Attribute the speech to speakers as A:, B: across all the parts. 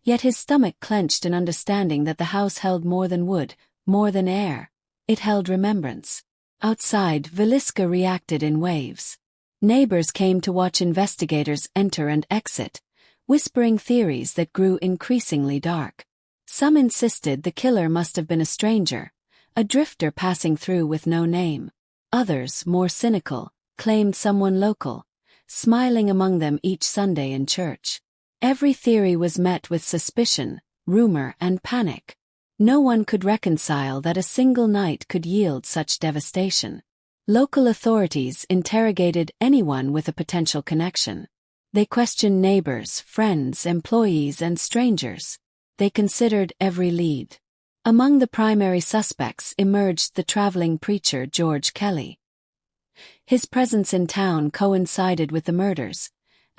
A: Yet his stomach clenched in understanding that the house held more than wood, more than air. It held remembrance. Outside, Villisca reacted in waves. Neighbors came to watch investigators enter and exit, whispering theories that grew increasingly dark. Some insisted the killer must have been a stranger, a drifter passing through with no name. Others, more cynical, claimed someone local, smiling among them each Sunday in church. Every theory was met with suspicion, rumor, and panic. No one could reconcile that a single night could yield such devastation. Local authorities interrogated anyone with a potential connection. They questioned neighbors, friends, employees, and strangers. They considered every lead. Among the primary suspects emerged the traveling preacher George Kelly. His presence in town coincided with the murders,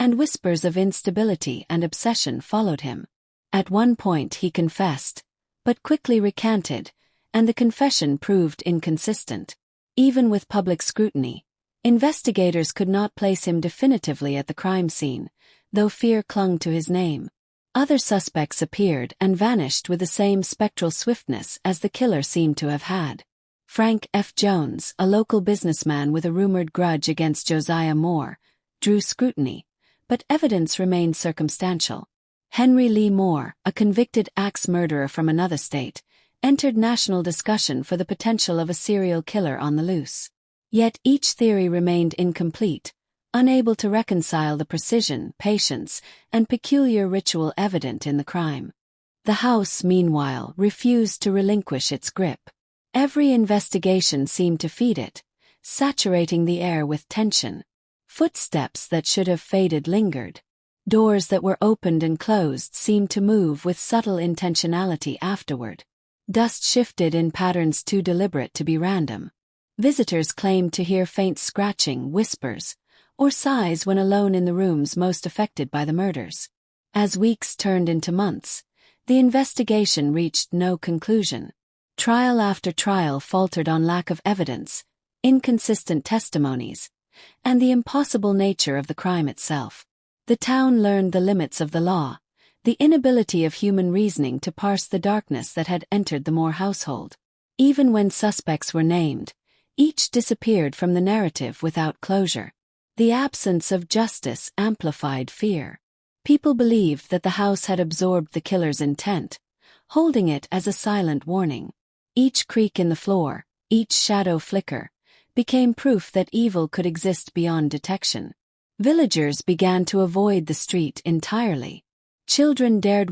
A: and whispers of instability and obsession followed him. At one point he confessed, but quickly recanted, and the confession proved inconsistent. Even with public scrutiny, investigators could not place him definitively at the crime scene, though fear clung to his name. Other suspects appeared and vanished with the same spectral swiftness as the killer seemed to have had. Frank F. Jones, a local businessman with a rumored grudge against Josiah Moore, drew scrutiny, but evidence remained circumstantial. Henry Lee Moore, a convicted axe murderer from another state, entered national discussion for the potential of a serial killer on the loose. Yet each theory remained incomplete, unable to reconcile the precision, patience, and peculiar ritual evident in the crime. The house, meanwhile, refused to relinquish its grip. Every investigation seemed to feed it, saturating the air with tension. Footsteps that should have faded lingered. Doors that were opened and closed seemed to move with subtle intentionality afterward. Dust shifted in patterns too deliberate to be random. Visitors claimed to hear faint scratching, whispers, or sighs when alone in the rooms most affected by the murders. As weeks turned into months, the investigation reached no conclusion. Trial after trial faltered on lack of evidence, inconsistent testimonies, and the impossible nature of the crime itself. The town learned the limits of the law, the inability of human reasoning to parse the darkness that had entered the Moore household. Even when suspects were named, each disappeared from the narrative without closure. The absence of justice amplified fear. People believed that the house had absorbed the killer's intent, holding it as a silent warning. Each creak in the floor, each shadow flicker, became proof that evil could exist beyond detection. Villagers began to avoid the street entirely. Children dared